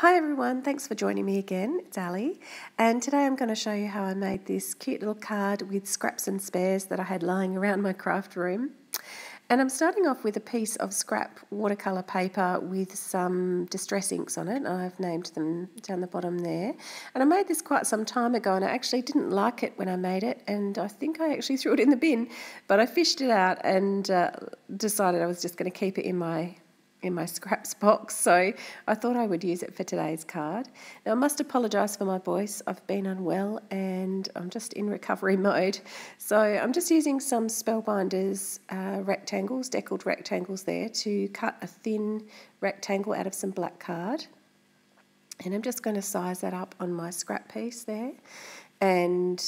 Hi everyone, thanks for joining me again. It's Ali, and today I'm going to show you how I made this cute little card with scraps and spares that I had lying around my craft room. And I'm starting off with a piece of scrap watercolour paper with some distress inks on it. I've named them down the bottom there. And I made this quite some time ago, and I actually didn't like it when I made it, and I think I actually threw it in the bin. But I fished it out and decided I was just going to keep it in my scraps box, so I thought I would use it for today's card. Now I must apologise for my voice. I've been unwell and I'm just in recovery mode. So I'm just using some Spellbinders rectangles, deckled rectangles there, to cut a thin rectangle out of some black card. And I'm just going to size that up on my scrap piece there. And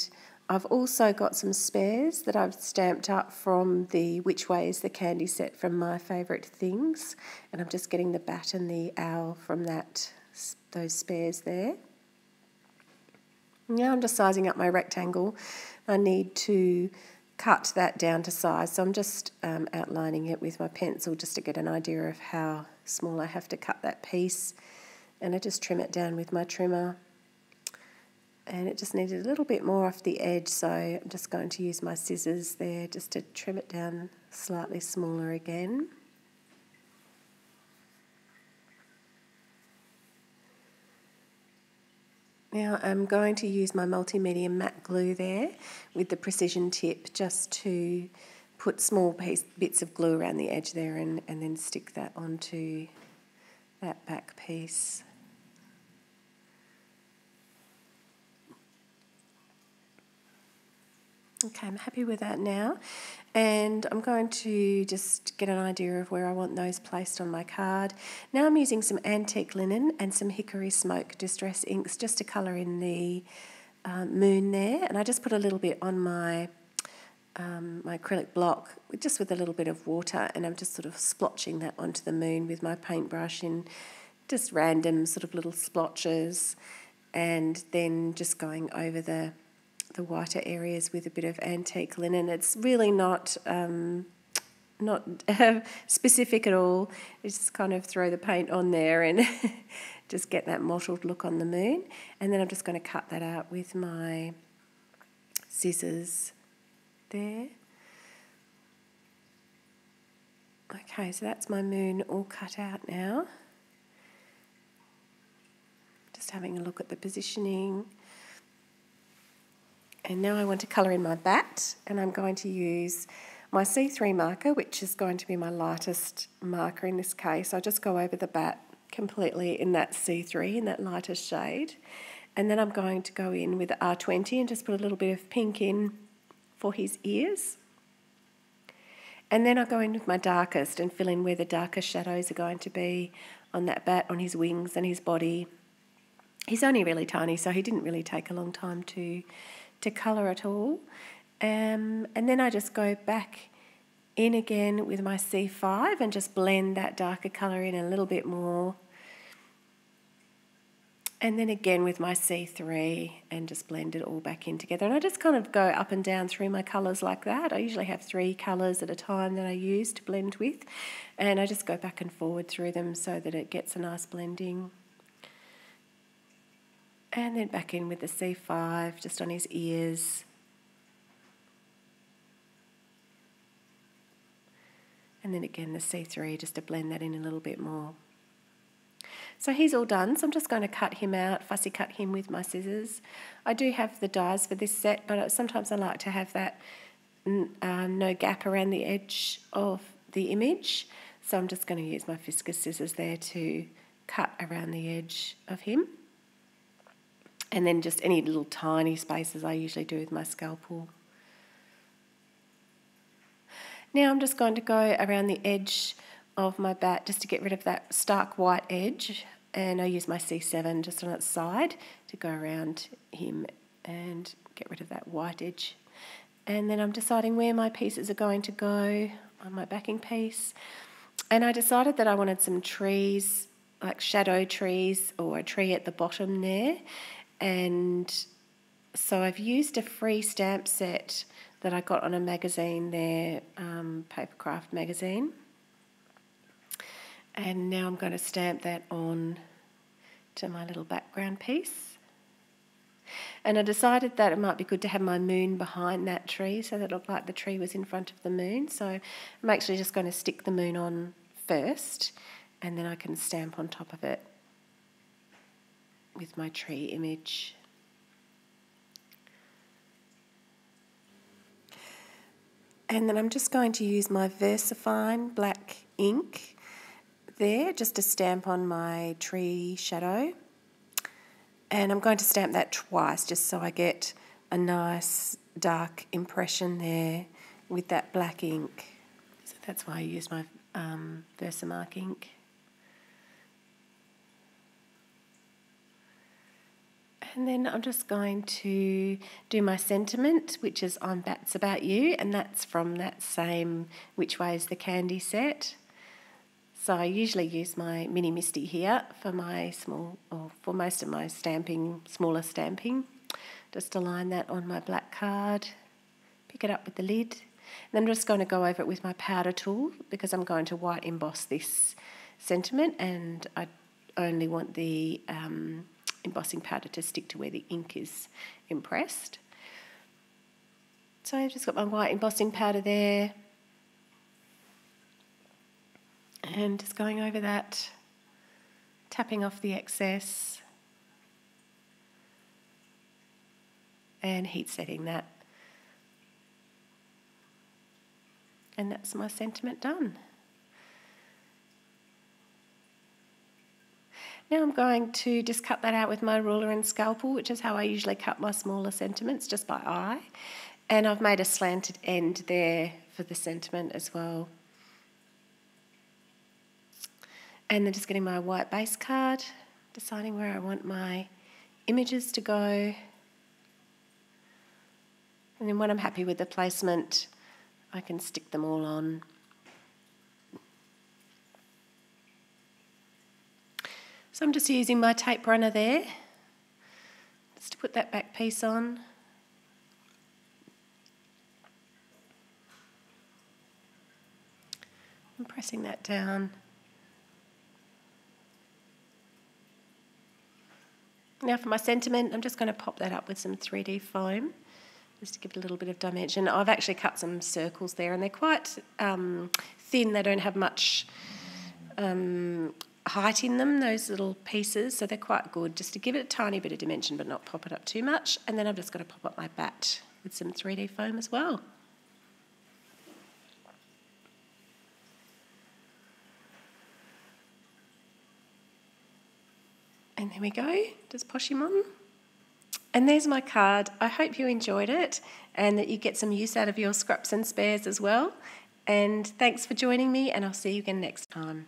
I've also got some spares that I've stamped up from the Which Way is the Candy set from My Favourite Things, and I'm just getting the bat and the owl from those spares there. Now I'm just sizing up my rectangle. I need to cut that down to size, so I'm just outlining it with my pencil just to get an idea of how small I have to cut that piece, and I just trim it down with my trimmer. And it just needed a little bit more off the edge, so I'm just going to use my scissors there just to trim it down slightly smaller again. Now I'm going to use my multimedia matte glue there with the precision tip just to put small bits of glue around the edge there and then stick that onto that back piece. Okay, I'm happy with that now, and I'm going to just get an idea of where I want those placed on my card. Now I'm using some antique linen and some Hickory smoke distress inks just to colour in the moon there, and I just put a little bit on my my acrylic block just with a little bit of water, and I'm just sort of splotching that onto the moon with my paintbrush in just random sort of little splotches, and then just going over the whiter areas with a bit of antique linen. It's really not specific at all. You just kind of throw the paint on there and just get that mottled look on the moon. And then I'm just going to cut that out with my scissors there. Okay, so that's my moon all cut out now. Just having a look at the positioning. And now I want to colour in my bat, and I'm going to use my C3 marker, which is going to be my lightest marker in this case. I'll just go over the bat completely in that C3, in that lightest shade. And then I'm going to go in with the R20 and just put a little bit of pink in for his ears. And then I'll go in with my darkest and fill in where the darkest shadows are going to be on that bat, on his wings and his body. He's only really tiny, so he didn't really take a long time to colour at all. And then I just go back in again with my C5 and just blend that darker colour in a little bit more. And then again with my C3 and just blend it all back in together. And I just kind of go up and down through my colours like that. I usually have 3 colours at a time that I use to blend with. And I just go back and forward through them so that it gets a nice blending. And then back in with the C5, just on his ears. And then again the C3, just to blend that in a little bit more. So he's all done, so I'm just going to cut him out, fussy cut him with my scissors. I do have the dies for this set, but sometimes I like to have that no gap around the edge of the image. So I'm just going to use my Fiskus scissors there to cut around the edge of him. And then just any little tiny spaces I usually do with my scalpel. Now I'm just going to go around the edge of my bat just to get rid of that stark white edge, and I use my C7 just on its side to go around him and get rid of that white edge. And then I'm deciding where my pieces are going to go on my backing piece. And I decided that I wanted some trees, like shadow trees or a tree at the bottom there. And so I've used a free stamp set that I got on a magazine there, Papercraft magazine. And now I'm going to stamp that on to my little background piece. And I decided that it might be good to have my moon behind that tree so that it looked like the tree was in front of the moon. So I'm actually just going to stick the moon on first, and then I can stamp on top of it with my tree image. And then I'm just going to use my VersaFine black ink there just to stamp on my tree shadow. And I'm going to stamp that twice just so I get a nice dark impression there with that black ink. So that's why I use my Versamark ink. And then I'm just going to do my sentiment, which is "I'm Bats About You," and that's from that same Which Way is the Candy set. So I usually use my Mini Misty here for my for most of my smaller stamping. Just align that on my black card, pick it up with the lid, and then I'm just going to go over it with my powder tool because I'm going to white emboss this sentiment, and I only want the embossing powder to stick to where the ink is impressed. So I've just got my white embossing powder there, and just going over that, tapping off the excess and heat setting that. And that's my sentiment done. Now I'm going to just cut that out with my ruler and scalpel, which is how I usually cut my smaller sentiments, just by eye. And I've made a slanted end there for the sentiment as well. And then just getting my white base card, deciding where I want my images to go. And then when I'm happy with the placement, I can stick them all on. So I'm just using my tape runner there, just to put that back piece on. I'm pressing that down. Now for my sentiment, I'm just going to pop that up with some 3D foam, just to give it a little bit of dimension. I've actually cut some circles there, and they're quite thin. They don't have much height in them, those little pieces, so they're quite good just to give it a tiny bit of dimension but not pop it up too much. And then I've just got to pop up my bat with some 3D foam as well. And there we go, just posh him on. And there's my card. I hope you enjoyed it and that you get some use out of your scraps and spares as well. And thanks for joining me, and I'll see you again next time.